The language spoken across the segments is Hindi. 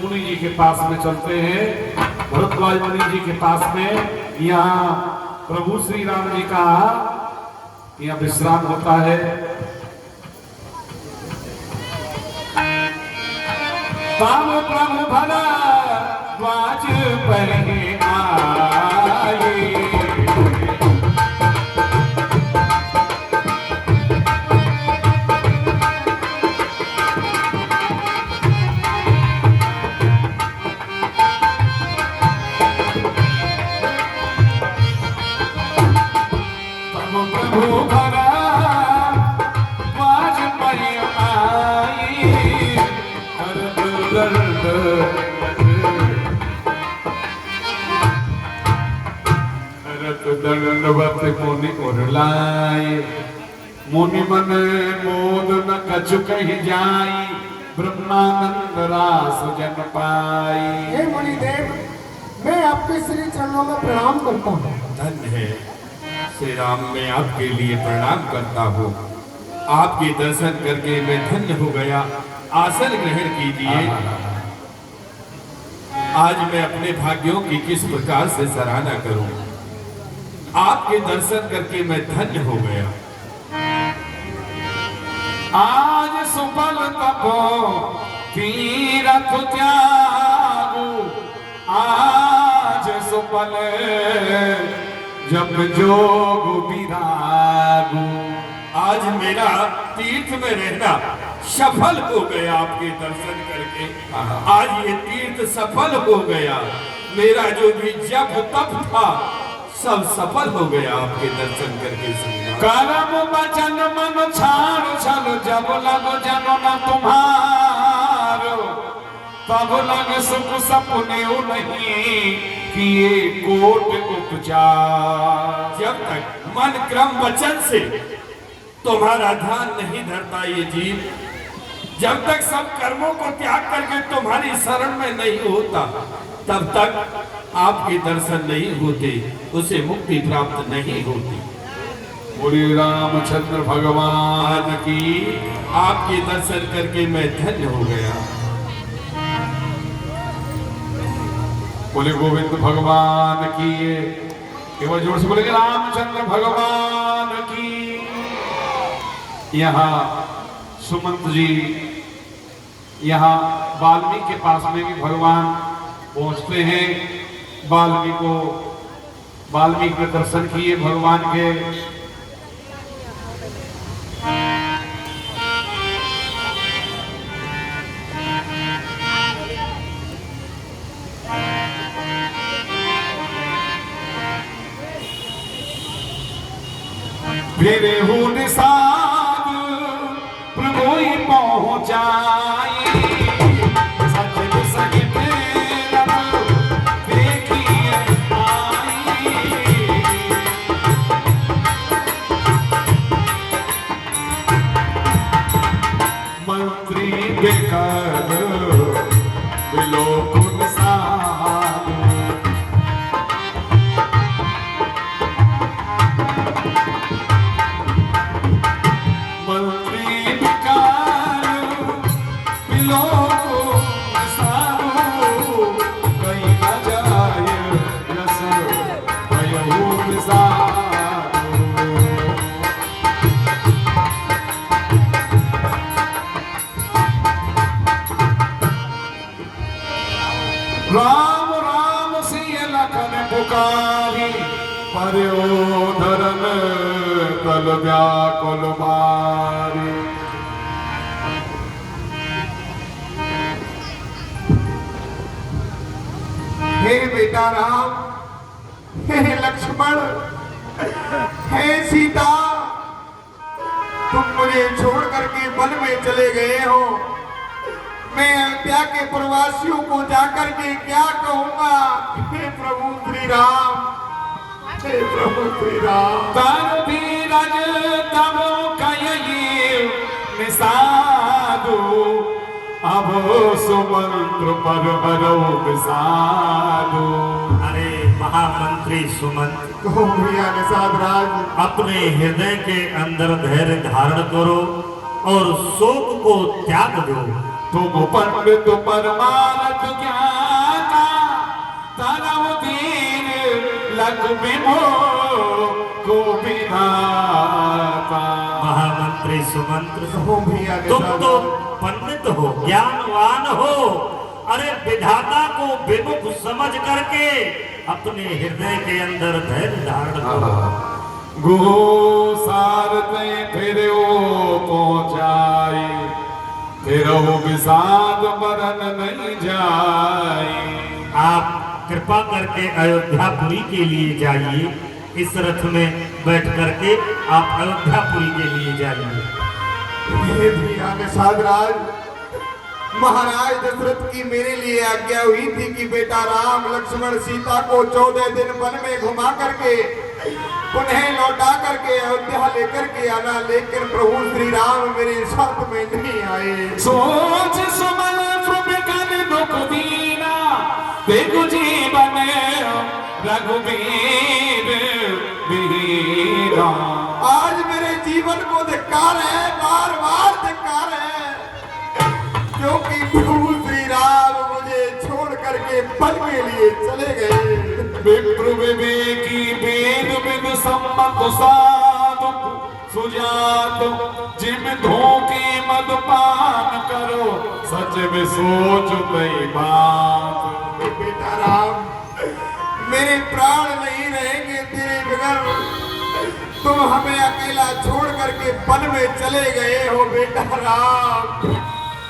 मुनि जी के पास में चलते हैं। भरद्वाज मुनि जी के पास में यहाँ प्रभु श्री राम जी का यहाँ विश्राम होता है। ताम प्रभु भरद्वाज पहने आए, दंडवत मुनि उरलाए, मुनि मन मोद न कछु कहि जाई, ब्रह्मानंद रास जन पाई। हे मुनिदेव, मैं आपके श्री चरणों में प्रणाम करता हूँ। धन्य है श्री राम, मैं आपके लिए प्रणाम करता हूँ। आपके दर्शन करके मैं धन्य हो गया। आसन ग्रहण कीजिए। आज मैं अपने भाग्यों की किस प्रकार से सराहना करूं। आपके दर्शन करके मैं धन्य हो गया। आज सुफल तपो तीरथ त्यागु, आज सुफल जब जोग विरागु। आज मेरा तीर्थ में रहना सफल हो गया। आपके दर्शन करके आज ये तीर्थ सफल हो गया। मेरा जो भी जप तप था सब सफल हो गया आपके दर्शन करके। करम बचन मन छाड़ छल, जब लग जनो न तुम्हारो, तब लग सुख सपने नहीं किए कोट उपचार। जब तक मन क्रम वचन से तुम्हारा ध्यान नहीं धरता ये जीव, जब तक सब कर्मों को त्याग करके तुम्हारी शरण में नहीं होता, तब तक आपके दर्शन नहीं होते, उसे मुक्ति प्राप्त नहीं होती। बोले रामचंद्र भगवान की आपके दर्शन करके मैं धन्य हो गया। बोले गोविंद भगवान की। एक बार जोर से बोलेंगे रामचंद्र भगवान की। यहाँ सुमंत जी, यहाँ वाल्मीकि के पास में भी भगवान पहुंचते हैं। वाल्मीकि के दर्शन किए भगवान के। फिर हूँ निषाद प्रभु ही पहुँचाई, सजन सहित रब देखिए आई। मंत्री बेकर विलोक निषाद, राम राम सिय लखन पुकारी, पर्योधरन कल व्याकुल मारी। हे बेटा राम, हे लक्ष्मण, हे सीता, तुम मुझे छोड़ करके वन में चले गए हो। मैं अयोध्या के प्रवासियों को जाकर के क्या कहूंगा? हे प्रभु श्री राम, हे प्रभु श्री राम। तब धीरज तब कहिए निषादु, अब सुमंत्र पर भरो विषादु। अरे महामंत्री सुमंत, भैया निषाद राज, अपने हृदय के अंदर धैर्य धारण करो और शोक को त्याग दो। तुम पंडित परमानंद विमो को विधाता। महामंत्री सुमंत्र, हो भैया के तुम साथ। तो पंडित हो, ज्ञानवान हो। अरे विधाता को विमुख समझ करके अपने हृदय के अंदर धैर्य धारण करो। गो सारते फिर पहुंचाई, फिर विषाद मरण नहीं जाए। आप कृपा करके अयोध्यापुरी के लिए जाइए। इस रथ में बैठ करके आप अयोध्यापुरी के लिए जाइए। ये भैया के साथ राज, महाराज दशरथ की मेरे लिए आज्ञा हुई थी कि बेटा राम लक्ष्मण सीता को 14 दिन वन में घुमा करके पुनः लौटा करके अयोध्या लेकर के आना, लेकिन प्रभु श्री राम मेरे साथ में नहीं आए। सोच सुमन सुबिकन दुख दीना, देखो जीवन रघुवीर वीरा। आज मेरे जीवन को धिक्कार है, बार बार धिक्कार है, क्योंकि प्रभु श्री राम मुझे छोड़ करके पल के लिए चले गए। विप्र विवेकी वेद विद सम्मत साधु, सुजात जिम धोखे मद पान करो, सच में सोच तई बात। बेटा राम, मेरे प्राण नहीं रहेंगे तेरे बगैर, तुम हमें अकेला छोड़ करके वन में चले गए हो। बेटा राम,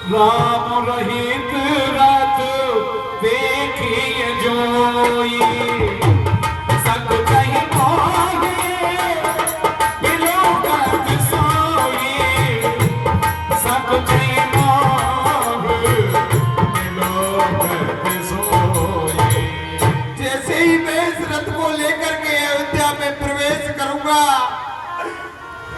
राम रहित रथ देखिए जोई, सक कहीं मोहे बिलोकत सोई, सक कहीं मोहे बिलोकत सोई। जैसे ही मैं इस रथ को लेकर के अयोध्या में प्रवेश करूंगा,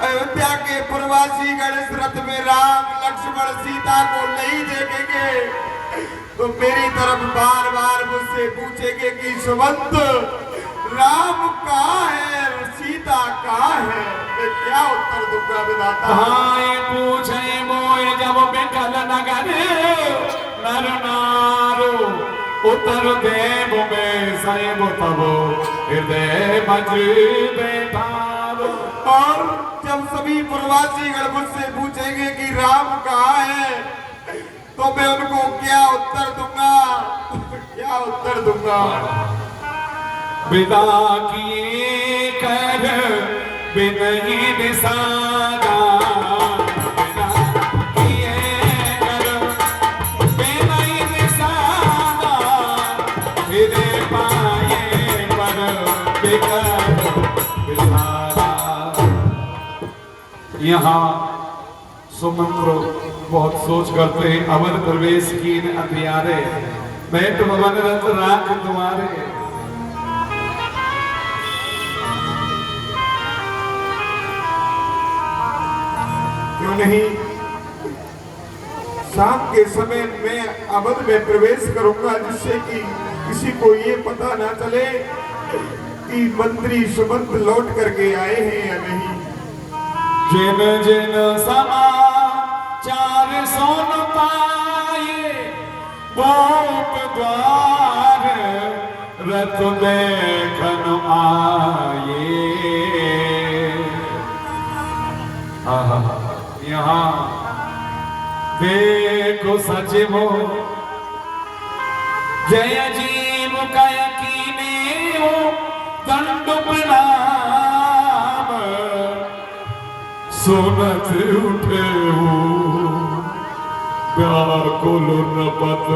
अयोध्या के प्रवासीगण इस रथ में राम लक्ष्मण सीता को नहीं देखेंगे तो मेरी तरफ बार बार मुझसे पूछेंगे कि सुमंत राम कहाँ है, सीता कहाँ है। मैं क्या उत्तर दूंगा विधाता? हाय पूछे मोय जब बिकल नगर, नर नारो उत्तर देव में सैब तब हृदय मज बैठारो। और जब सभी प्रवासीगण मुझसे पूछेंगे कि राम कहाँ है, तो मैं उनको क्या उत्तर दूंगा, क्या उत्तर दूंगा? विदा किए कर बिनही निसादा, विदा किए कर बिनही निसादा, फिरे पाए पर बिकर विसादा। यहाँ सुमंत्र बहुत सोच करते हैं, अवध प्रवेश की अंधियारे, मैं तुम अवन रत राख तुम्हारे। क्यों नहीं, शाम के समय मैं अवध में प्रवेश करूंगा, जिससे कि किसी को ये पता ना चले कि मंत्री सुमंत लौट करके आए हैं या नहीं। जिन जिन समाचार सुन पाए, गोप द्वार रथ देखन आए। यहाँ देखो सचिव जय जीव कय कीने हो, दंड प्रणाम सुनत उठे हो, व्याकुल नपत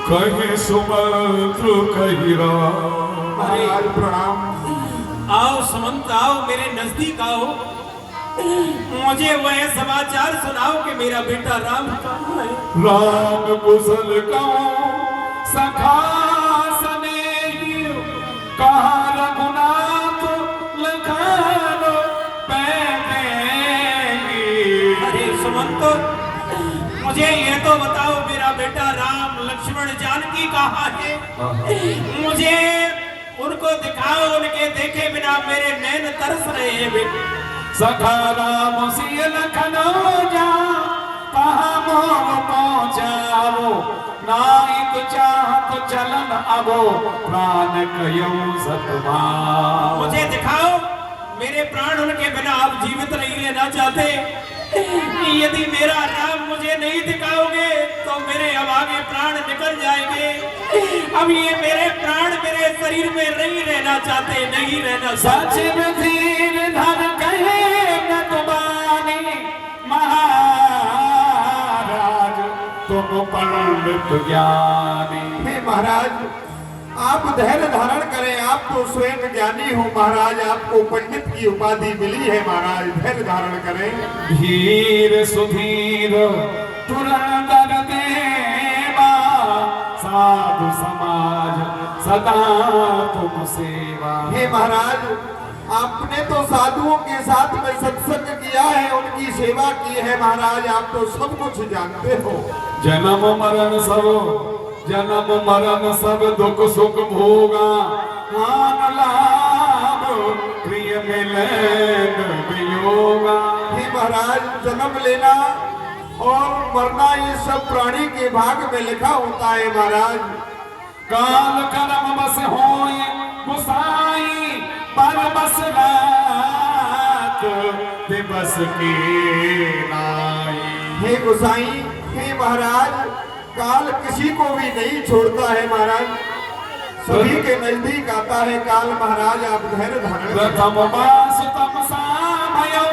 कहीं सुमंत्र कहीं राम। महाराज प्रणाम। आओ सुमंत, आओ मेरे नजदीक आओ, मुझे वह समाचार सुनाओ कि मेरा बेटा राम कहाँ है। राम कुशल कहूँ सखा सनेही, कहा रघुनाथ लखन पैदेही। अरे सुमंत, मुझे ये तो बताओ मेरा बेटा राम लक्ष्मण जानकी कहाँ है। मुझे उनको दिखाओ, उनके देखे बिना मेरे नैन तरस रहे हैं। सखा राम सिय लखनऊ जा, कहा मोह पहुँचाओ, नाई चाहत चाहत चलन अबो प्राण कयो सतमा। मुझे दिखाओ, मेरे प्राण उनके बिना आप जीवित नहीं रहना चाहते। यदि मेरा राम मुझे नहीं दिखाओगे तो मेरे अब आगे प्राण निकल जाएंगे। अब ये मेरे प्राण मेरे शरीर में नहीं रहना चाहते, नहीं रहना चाहते। सच में धीर धर कहे न तुमानी महाराज तुम पंडित ज्ञानी। हे महाराज, आप धैर्य धारण करें, आप तो स्वयं ज्ञानी हो महाराज, आपको पंडित की उपाधि मिली है महाराज, धैर्य धारण करें। धीर सुधीर तुरंदर देवा साधु समाज सदा तुम सेवा। हे महाराज, आपने तो साधुओं के साथ में सत्संग किया है, उनकी सेवा की है महाराज, आप तो सब कुछ जानते हो। जन्म मरण सब जन्म मरण सब दुख सुख भोगा मान लाभ प्रिय मिलन वियोगा। हे महाराज, जन्म लेना और मरना ये सब प्राणी के भाग में लिखा होता है महाराज। काल कर्म बस होए गुसाई पर बस रात दिवस की नाई। हे गोसाई, हे महाराज, काल किसी को भी नहीं छोड़ता है महाराज, सभी के नजदीक आता है काल महाराज, आप धैर्य धारण। प्रथम बास तमसा भयो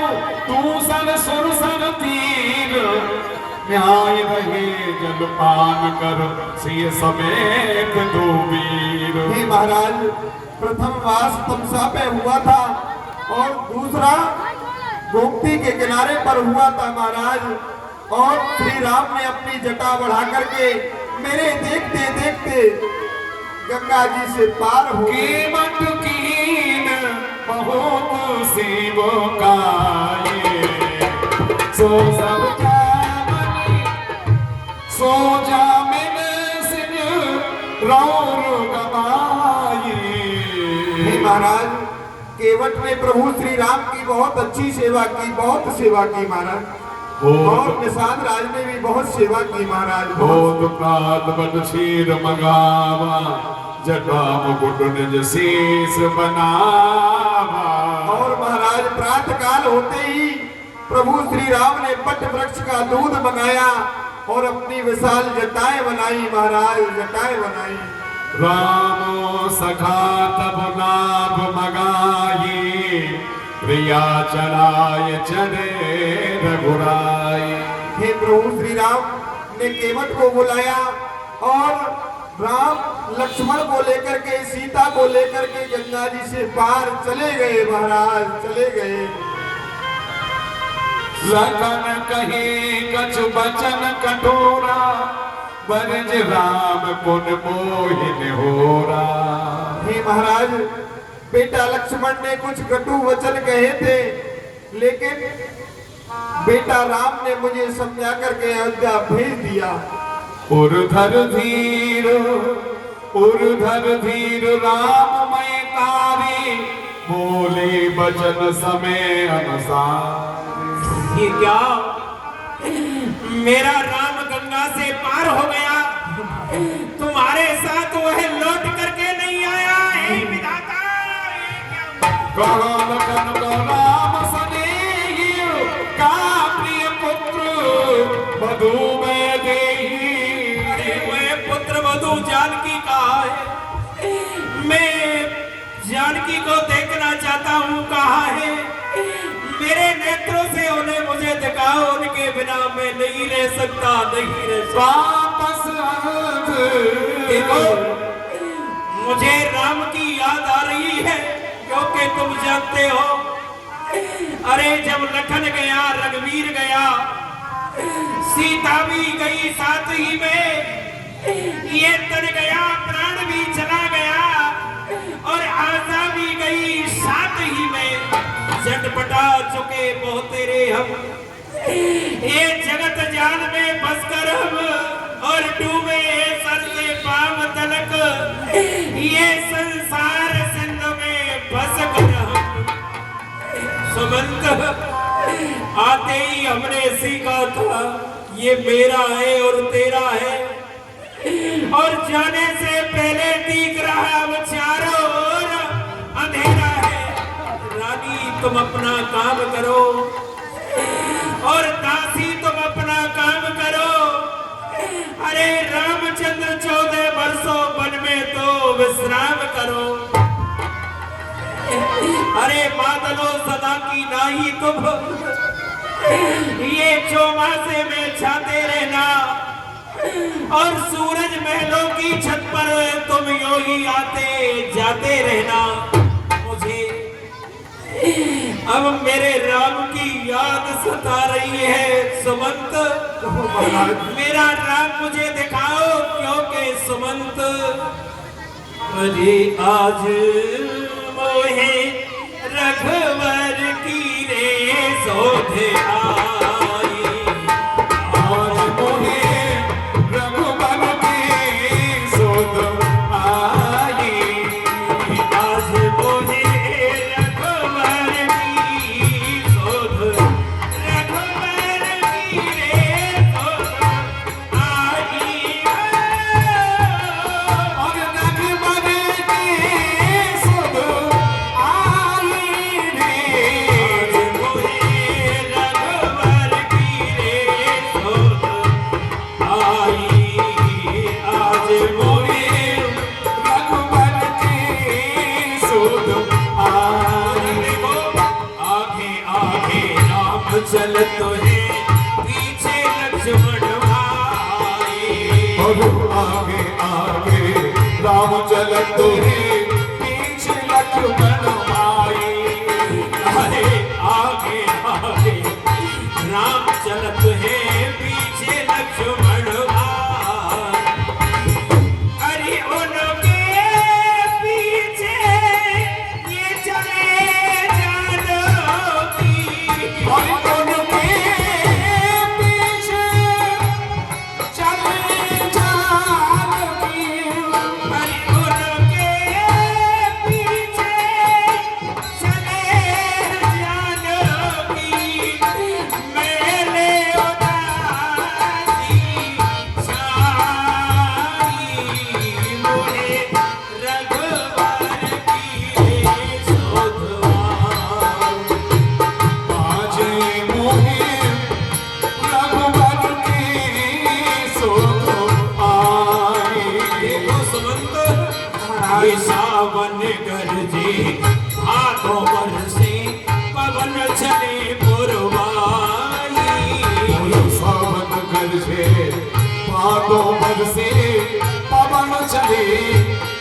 दूसर सुर सर तीर न्याय रहे जलपान कर सिय समेत दो वीर। हे महाराज, प्रथम वास तमसा पे हुआ था और दूसरा गोमती के किनारे पर हुआ था महाराज, और श्री राम ने अपनी जटा बढ़ा करके मेरे देखते देखते गंगा जी से पार हो गए। कीमत कीन बहुत शिव काये सो सब जामनी सो जामिन सिर रौर गवाई। हे महाराज, केवट ने प्रभु श्री राम की बहुत अच्छी सेवा की, बहुत सेवा की महाराज, और निषाद राज ने भी बहुत सेवा की महाराज। बहुत प्रात बन क्षीर मंगावा जटा मुकुट निज शीस बनावा। और महाराज प्रातः काल होते ही प्रभु श्री राम ने पट वृक्ष का दूध मंगाया और अपनी विशाल जटाएं बनाई महाराज, जटाएं बनाई। राम सखा तब नाभ मगाई प्रिया चराय चढ़े रघुराई। हे प्रभु श्री राम ने केवट को बुलाया और राम लक्ष्मण को लेकर के, सीता को लेकर के गंगा जी से पार चले गए महाराज, चले गए। लखन कहे कछु बचन कठोरा बरज राम पुन मोहिन होरा। हे महाराज, बेटा लक्ष्मण ने कुछ कटु वचन कहे थे, लेकिन बेटा राम ने मुझे समझा करके अयोध्या भेज दिया। उर्धर धीर राम मैं तारी बोले बचन समय अनुसार। ये क्या, मेरा राम गंगा से पार हो गया, तुम्हारे साथ वह लौट करके नहीं आया। हे विधाता, लखन को राम सनेही का प्रिय पुत्र वधू में देही। वह पुत्र वधू जानकी का है, मैं जानकी को देखना चाहता हूँ, कहाँ है? मेरे नेत्रों से उन्हें मुझे दिखाओ, उनके बिना मैं नहीं रह सकता, नहीं रह सकता। वापस देखो, मुझे राम की याद आ रही है, क्योंकि तुम जानते हो, अरे जब लखन गया, रघुवीर गया, सीता भी गई साथ ही में, ये तन गया, प्राण भी चला गया, और आशा भी गई साथ ही में। झटपटा चुके बहुत तेरे हम, ये जगत जान में बसकर हम, और डूबे सर से पांव तलक, ये संसार सिंधु में बस कर हम। सुमंत, आते ही हमने सीखा था, ये मेरा है और तेरा है, और जाने से पहले दिख रहा अब चारों ओर अंधेरा है। रानी तुम अपना काम करो और दासी तुम अपना काम करो। अरे रामचंद्र 14 वर्षों वन में तो विश्राम करो। अरे बादलों सदा की नाही तुम ये चौमासे में छाते रहना और सूरज महलों की छत पर तुम यूं ही आते जाते रहना। मुझे अब मेरे राम की याद सता रही है। सुमंत मेरा राम मुझे दिखाओ क्योंकि सुमंत अरे आज मोहे रघुवर की रे सोध आई और मोहे रघुबर की सोध आई। आज मोहे रघुवर की सोध रघुवर की रे सोध आई। और रघुबर की सोध आई रे। आज मोहे रघुवर की सोध आई। आगे आगे राम चलत है पीछे लक्ष्मण भाई। और आगे आगे राम चलत है पीछे लक्ष्मण भाई। अरे आगे आगे राम चलत है पीछे लक्ष्मण भाई। अरे उनके पीछे ये चले जानकी। और उनके पीछे चले जानकी। अरे उनके पीछे चले जानकी। मेरे उदासी छाई मोहे रघुवर की सोध आई। आज मोहे रघुबर की सोध आई। देखो सुमंत ये सावन गरजे हाथों पर से पवन चले पुरवाई। सावन गरजे भादों बरसे पवन चले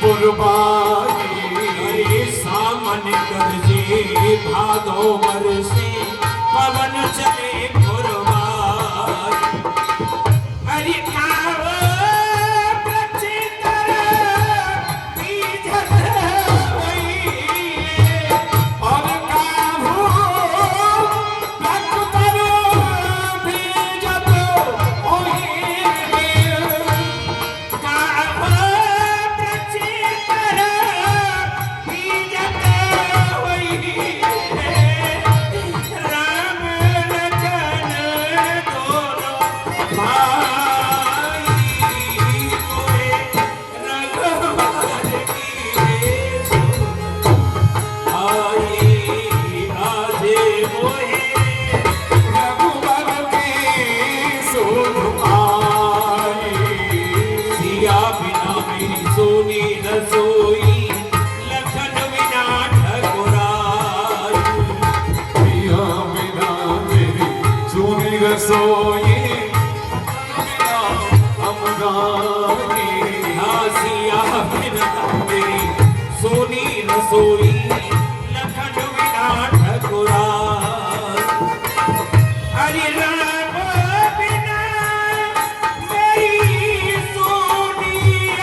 पुरबाई। अरे सावन गरजे भादों बरसे पवन चले पुरवाई। अरे कावो प्रचितर बीजत होई। और काहू लखतर बीजत होई। कावो प्रचितर बीजत होई। राम लखन दोनों भाई मोहे रघुवर की सोध आई। आज मोहे रघुबर की सोध आई। सिया बिना मेरी सोनी रसोई लखन बिना ठकुराई। पिया बिना मेरी सुनी रसोई बिना अमरानी। सिया बिना मेरी सोनी रसोई लखन बिना ठकुराई। अरे राम बिना मेरी सोनी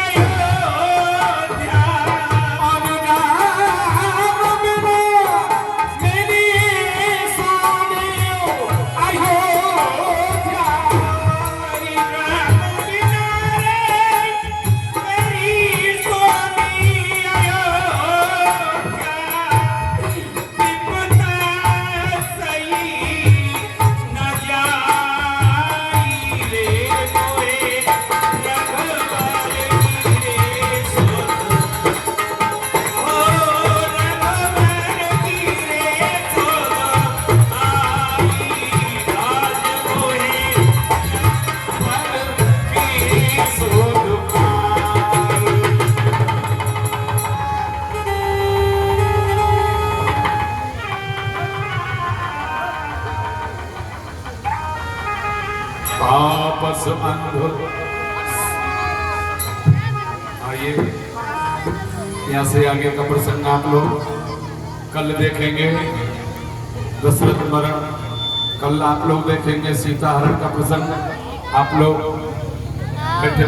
अयोध्या। और राम बिना मेरी सोनी अयोध्या। हरि राम बिना रे वापस अंध। आइए यहाँ से आगे का प्रसंग आप लोग कल देखेंगे, दशरथ मरण। कल आप लोग देखेंगे सीता हरण का प्रसंग। आप लोग बैठे